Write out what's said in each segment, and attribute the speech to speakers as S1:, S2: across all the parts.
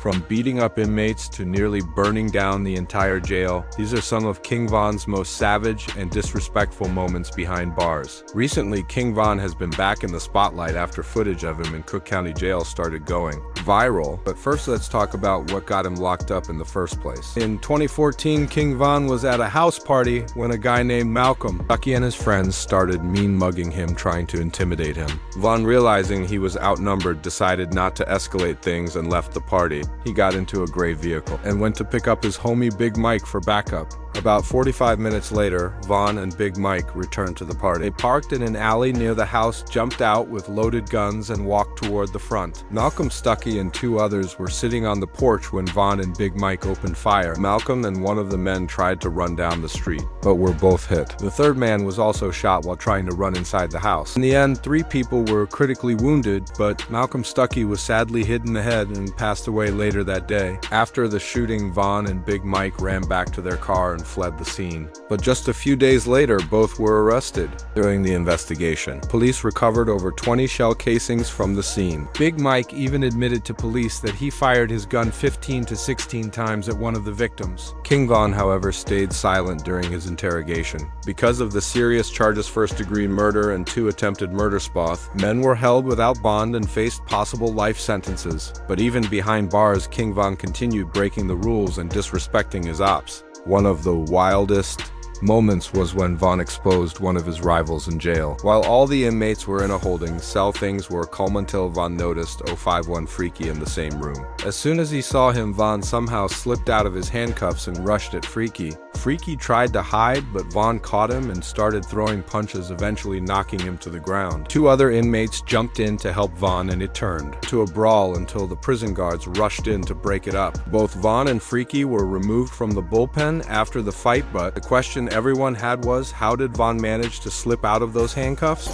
S1: From beating up inmates to nearly burning down the entire jail, these are some of King Von's most savage and disrespectful moments behind bars. Recently, King Von has been back in the spotlight after footage of him in Cook County Jail started going viral. But first, let's talk about what got him locked up in the first place. In 2014, King Von was at a house party when a guy named Malcolm Stuckey and his friends started mean mugging him, trying to intimidate him. Von, realizing he was outnumbered, decided not to escalate things and left the party. He got into a gray vehicle and went to pick up his homie Big Mike for backup. About 45 minutes later, Von and Big Mike returned to the party. They parked in an alley near the house, jumped out with loaded guns, and walked toward the front. Malcolm Stuckey and two others were sitting on the porch when Von and Big Mike opened fire. Malcolm and one of the men tried to run down the street, but were both hit. The third man was also shot while trying to run inside the house. In the end, 3 people were critically wounded, but Malcolm Stuckey was sadly hit in the head and passed away later that day. After the shooting, Von and Big Mike ran back to their car and fled the scene. But just a few days later, both were arrested. During the investigation, police recovered over 20 shell casings from the scene. Big Mike even admitted to police that he fired his gun 15 to 16 times at one of the victims. King Von, however, stayed silent during his interrogation. Because of the serious charges, first-degree murder and 2 attempted murder spoth, men were held without bond and faced possible life sentences. But even behind bars, King Von continued breaking the rules and disrespecting his ops. One of the wildest moments was when Von exposed one of his rivals in jail. While all the inmates were in a holding cell, things were calm until Von noticed 051 Freaky in the same room. As soon as he saw him, Von somehow slipped out of his handcuffs and rushed at Freaky. Freaky tried to hide, but Von caught him and started throwing punches, eventually knocking him to the ground. 2 other inmates jumped in to help Von, and it turned to a brawl until the prison guards rushed in to break it up. Both Von and Freaky were removed from the bullpen after the fight, but the question everyone had was, how did Von manage to slip out of those handcuffs?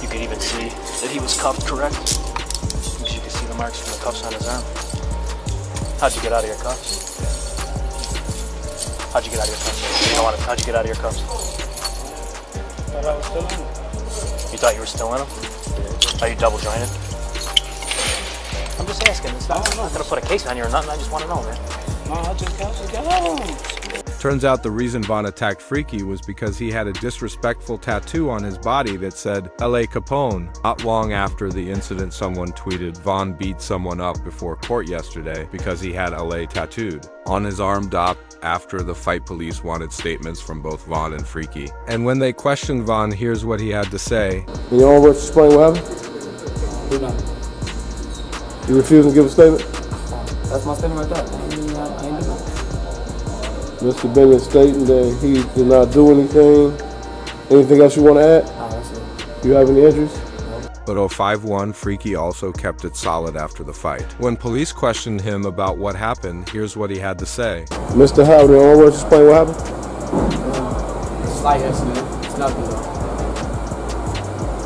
S2: You could even see that he was cuffed, correct? You could see the marks from the cuffs on his arm. How'd you get out of your cuffs? How'd you get out of your cuffs? How'd you get out of your cuffs?
S3: Thought I was still in it.
S2: You thought you were still in them? Are you double jointed? I'm just asking. I'm not gonna put a case on you or nothing. I just want to know, man.
S3: No, I just got home.
S1: Turns out the reason Von attacked Freaky was because he had a disrespectful tattoo on his body that said L.A. Capone. Not long after the incident, someone tweeted, "Von beat someone up before court yesterday because he had L.A. tattooed on his arm." After the fight, police wanted statements from both Von and Freaky. And when they questioned Von, here's what he had to say.
S4: You all want to explain what happened?
S3: Who done?
S4: You refuse to give a statement?
S3: That's my statement right there. I ain't doing it.
S4: Mr. Bennett stating that he did not do anything. Anything else you want to add?
S3: Nah, that's it.
S4: You have any injuries?
S1: But 051 Freaky also kept it solid after the fight. When police questioned him about what happened, here's what he had to say.
S4: Mr. Howard, in all words, explain what happened?
S3: Slight incident. It's nothing though.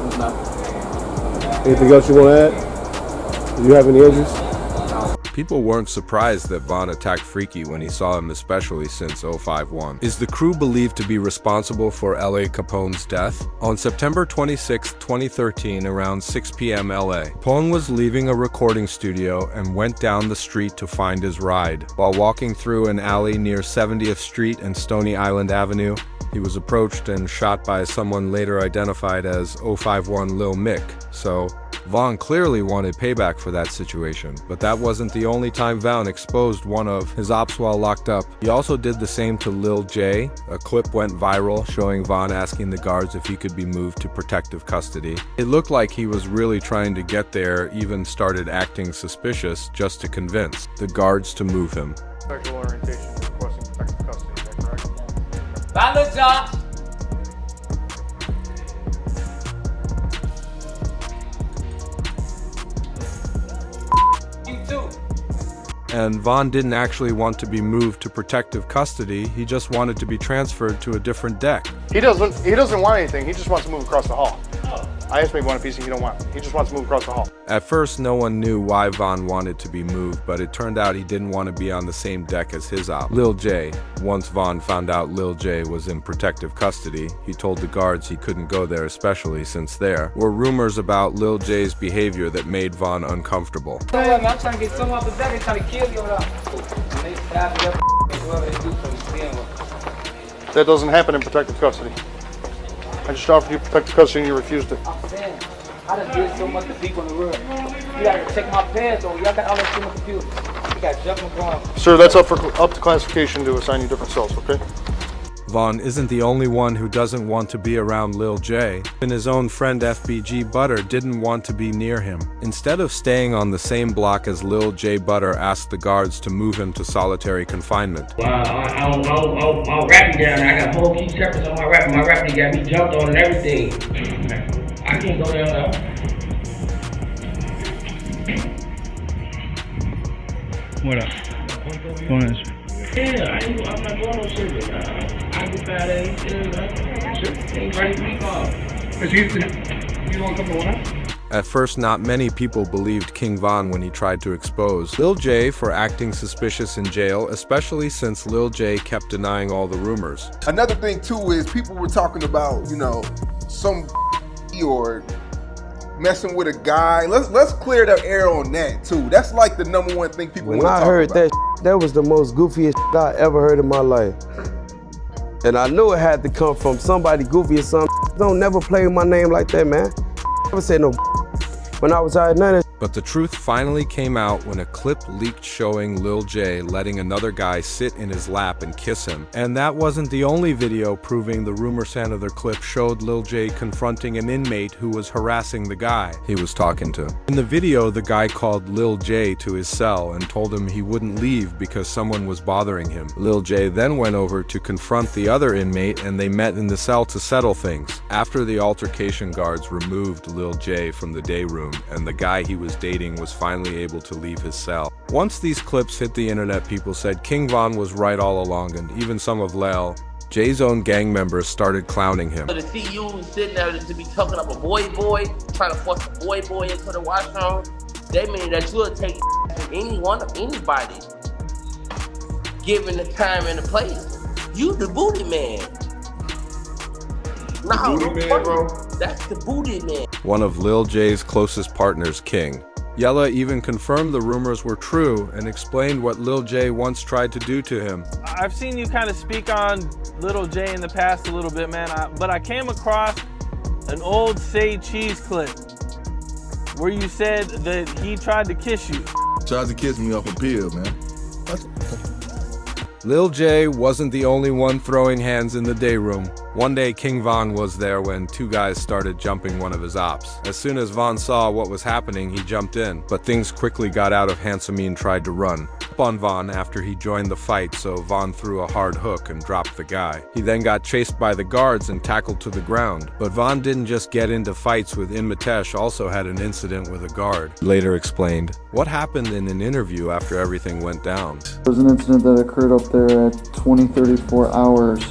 S3: It's nothing.
S4: Anything else you want to add? Do you have any injuries?
S1: People weren't surprised that Von attacked Freaky when he saw him, especially since 051. Is the crew believed to be responsible for L.A. Capone's death? On September 26, 2013, around 6 p.m. L.A., Capone was leaving a recording studio and went down the street to find his ride. While walking through an alley near 70th Street and Stony Island Avenue, he was approached and shot by someone later identified as 051 Lil Mick. So, Von clearly wanted payback for that situation, but that wasn't the only time Von exposed one of his ops while locked up. He also did the same to Lil J. A clip went viral showing Von asking the guards if he could be moved to protective custody. It looked like he was really trying to get there, even started acting suspicious just to convince the guards to move him.
S5: Sexual orientation requesting protective custody, is that correct?
S3: Bad job.
S1: And Von didn't actually want to be moved to protective custody, he just wanted to be transferred to a different deck.
S5: He doesn't want anything, he just wants to move across the hall. I asked him if he wanted a piece and he don't want it. He just wants to move across the hall.
S1: At first, no one knew why Vaughn wanted to be moved, but it turned out he didn't want to be on the same deck as his op, Lil J. Once Vaughn found out Lil J was in protective custody, he told the guards he couldn't go there, especially since there were rumors about Lil J's behavior that made Vaughn uncomfortable.
S3: I'm trying to get some off the deck. They're trying to kill you over there. They stab you up. Whoever they do for me, stand with.
S5: That doesn't happen in protective custody. I just offered you protective custody and you refused it.
S3: I'm saying, I done did so much to people in the room. You gotta check my pants over. Y'all got all that shit on the computer. You got jumping going.
S5: Sir, that's up to classification to assign you different cells, okay?
S1: Vaughn isn't the only one who doesn't want to be around Lil J. Even his own friend FBG Butter didn't want to be near him. Instead of staying on the same block as Lil J, Butter asked the guards to move him to solitary confinement.
S6: My rappy down there, I got whole key separate on my rappy. My rappy got me jumped on and everything. I can't go down there.
S7: What up? Go ahead.
S6: Yeah, I'm not going no shit. I get bad at ain't ready to leave off.
S7: You want to come to one?
S1: At first, not many people believed King Von when he tried to expose Lil J for acting suspicious in jail, especially since Lil J kept denying all the rumors.
S8: Another thing too is people were talking about, you know, some or messing with a guy. Let's clear the air on that too. That's like the number one thing people want to talk about.
S4: When I heard that was the most goofiest I ever heard in my life. And I knew it had to come from somebody goofy or something. Don't never play with my name like that, man. Never say no when I was out none of.
S1: But the truth finally came out when a clip leaked showing Lil J letting another guy sit in his lap and kiss him. And that wasn't the only video proving the rumor Sanother clip showed Lil J confronting an inmate who was harassing the guy he was talking to. In the video, the guy called Lil J to his cell and told him he wouldn't leave because someone was bothering him. Lil J then went over to confront the other inmate and they met in the cell to settle things. After the altercation, guards removed Lil J from the day room and the guy he was dating was finally able to leave his cell. Once these clips hit the internet, people said King Von was right all along, and even some of Lil J's own gang members started clowning him.
S6: To see you sitting there to be talking up a boy, trying to force a boy into the washroom, they mean that you'll take anybody, given the time and the place. You the booty man. No, booty man, bro. That's the booty man.
S1: One of Lil J's closest partners, King. Yella even confirmed the rumors were true and explained what Lil J once tried to do to him.
S9: I've seen you kind of speak on Lil J in the past a little bit, man, but I came across an old Say Cheese clip where you said that he tried to kiss you.
S10: Tried to kiss me off a pill, man.
S1: Lil J wasn't the only one throwing hands in the day room. One day, King Von was there when two guys started jumping one of his ops. As soon as Von saw what was happening, he jumped in, but things quickly got out of hand. Samin tried to run up on Von after he joined the fight, so Von threw a hard hook and dropped the guy. He then got chased by the guards and tackled to the ground. But Von didn't just get into fights with Inmatesh, also had an incident with a guard. He later explained what happened in an interview after everything went down.
S11: There was an incident that occurred up there at 2034 hours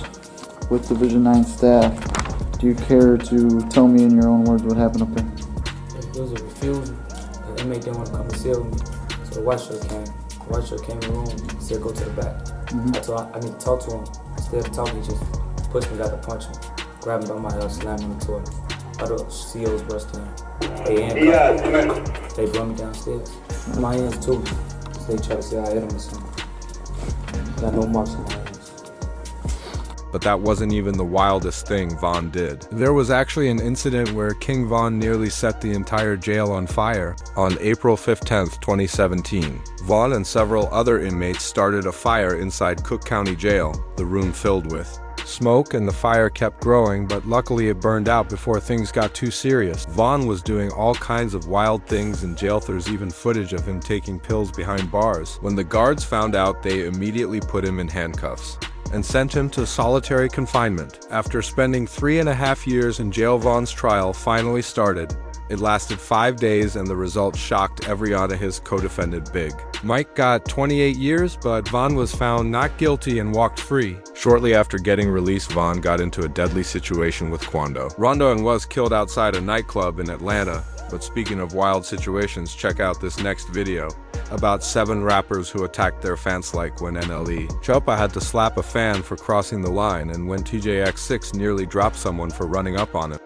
S11: with Division 9 staff. Do you care to tell me in your own words what happened up there?
S3: There was a refusal. The inmate didn't want to come and see me. So the watcher came. The watcher came in the room and said, go to the back. I told him I need to talk to him. Instead of talking, he just pushed me, got to punch him. Grabbed him by my hair, slammed me into it. I thought CO's burst in. They handcuffed me. They brought me downstairs. My hands too. They tried to say I hit him or something. Got no marks on my hands.
S1: But that wasn't even the wildest thing Von did. There was actually an incident where King Von nearly set the entire jail on fire. On April 15th, 2017, Von and several other inmates started a fire inside Cook County Jail, the room filled with smoke, and the fire kept growing, but luckily it burned out before things got too serious. Von was doing all kinds of wild things in jail. There's even footage of him taking pills behind bars. When the guards found out, they immediately put him in handcuffs and sent him to solitary confinement. After spending 3.5 years in jail, Von's trial finally started. It lasted 5 days and the result shocked every other his co-defendant Big. Mike got 28 years, but Von was found not guilty and walked free. Shortly after getting released, Von got into a deadly situation with Quando. Rondon was killed outside a nightclub in Atlanta. But speaking of wild situations, check out this next video about 7 rappers who attacked their fans like when NLE Choppa had to slap a fan for crossing the line and when TJX6 nearly dropped someone for running up on him.